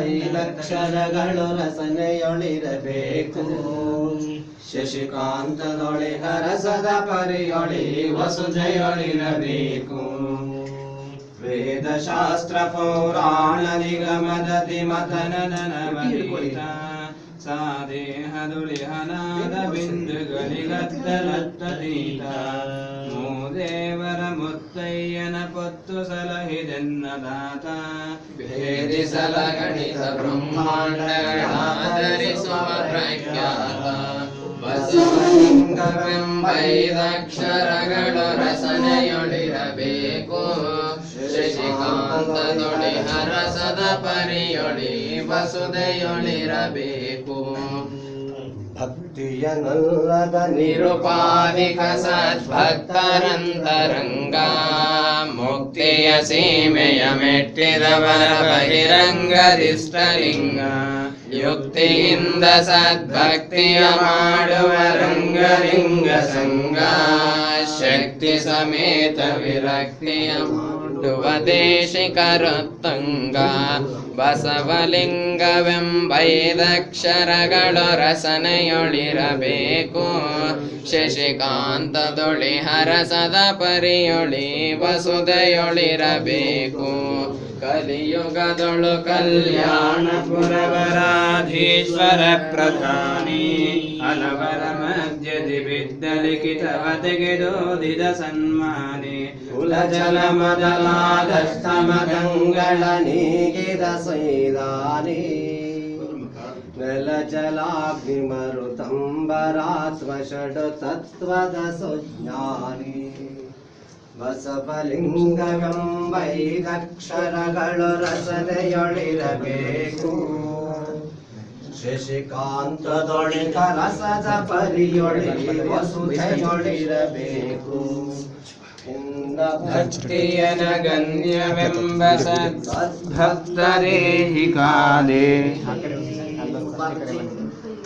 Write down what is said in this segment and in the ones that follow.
ಐದಕ್ಷರಗಳು ರಸನೆಯೊಳಿರಬೇಕು ಶಶಿಕಾಂತದೊಳೆ ಹರಸದ ಪರಿಯೊಳಿ ವಸುಧೆಯೊಳಿರಬೇಕು ವೇದಶಾಸ್ತ್ರ ಪೌರಾಣ ನಿಗಮದತಿ ಮತನದನವನೀತ ಸಾದೇಹದುಳಿಹನಾದ ಬಿಂದುಗಳಿಗತ್ತಲತ್ತತೀತ ಮೂದೇವರ ಮುತ್ತಯ್ಯನ ಪೊತ್ತು ಸಲಹಿದೆನ್ನದಾತ ಭೇದಿಸಲ ಗಣಿತ ಬ್ರಹ್ಮಾಂಡಗಳಾಧರಿಸುವ ಪ್ರಖ್ಯಾತ ಬಸವಲಿಂಗವೆಂಬೈದಕ್ಷರಗಳು ರಸನೆಯೊಳಿರಬೇಕು ಶಶಿಕಾಂತದೊಳಿ ಹರಸದ ಪರಿಯೊಳಿ ವಸುಧೆಯೊಳಿರಬೇಕು ಭಕ್ತಿಯನಲ್ಲದ ನಿರುಪಾಧಿಕ ಸದ್ಭಕ್ತರಂತರಂಗ ಮುಕ್ತಿಯ ಸೀಮೆಯ ಮೆಟ್ಟಿದವರ ಬಹಿರಂಗದಿಷ್ಟಲಿಂಗ ಯುಕ್ತಿಯಿಂದ ಸದ್ಭಕ್ತಿಯ ಮಾಡುವ ರಂಗಲಿಂಗ ಸಂಗ ಶಕ್ತಿ ಸಮೇತ ವಿರಕ್ತಿಯ ಮಾಡುವ ದೇಶಿಕರೊತ್ತಂಗ ಬಸವಲಿಂಗವೆಂಬೈದಕ್ಷರಗಳು ರಸನೆಯೊಳಿರಬೇಕು ಶಶಿಕಾಂತದೊಳಿ ಹರಸದ ಪರಿಯೊಳಿ ವಸುಧೆಯೊಳಿರಬೇಕು ಕಲಿಯುಗದೊಳು ಕಲ್ಯಾಣಪುರವರಾಧೀಶ್ವರ ಪ್ರಧಾನಿ ಹಲವರ ಮಧ್ಯದಿ ಬಿದ್ದ ಲಿಖಿತವ ತೆಗೆದೋದಿದ ಸನ್ಮಾನಿ ಕುಲಜಲ ಮೊದಲಾದಷ್ಟಮದಂಗಳ ನೀಗಿದ ಸೈದಾನಿ ನೆಲಜಲಾಗ್ನಿ ಮರುತಂಬರಾತ್ಮ ಷಡು ತತ್ವದ ಸುಜ್ಞಾನಿ ಬಸವಲಿಂಗವೆಂಬೈದಕ್ಷರಗಳು ರಸನೆಯೊಳಿರಬೇಕು ಶಶಿಕಾಂತದೊಳಿತ ರಸದ ಪರಿಯೊಳಿ ವಸುಧೆಯೊಳಿರಬೇಕು ಭಕ್ತಿಯನ ಗಣ್ಯವೆಂಬ ಸದ್ಭಕ್ತರೇ ಹಿ ಕಾಲೇ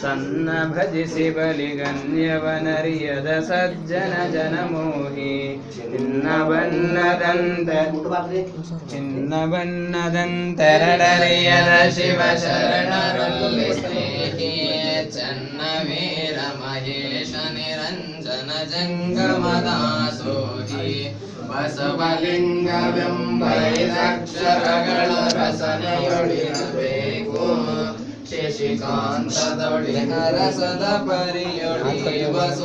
ತನ್ನ ಭಜಿಸಿ ಬಲಿಗಣ್ಯವನರಿಯದ ಸಜ್ಜನ ಜನಮೋಹಿ ಚಿನ್ನ ಬಣ್ಣದಂತೆರಡರಿಯದ ಶಿವ ಶರಣರಲ್ಲಿ ಸ್ನೇಹಿ ಚನ್ನವೀರ ಮಹೇಶ ನಿರಂಜನ ಜಂಗಮದಾಸೋಹಿ ಬಸವಲಿಂಗವೆಂಬೈದಕ್ಷರಗಳು ರಸನೆಯೊಳಿರಬೇಕು ಶಶಿಕಾಂತದೊಳಿ ಹರಸದ ಪರಿಯೊಳಿ ವಸು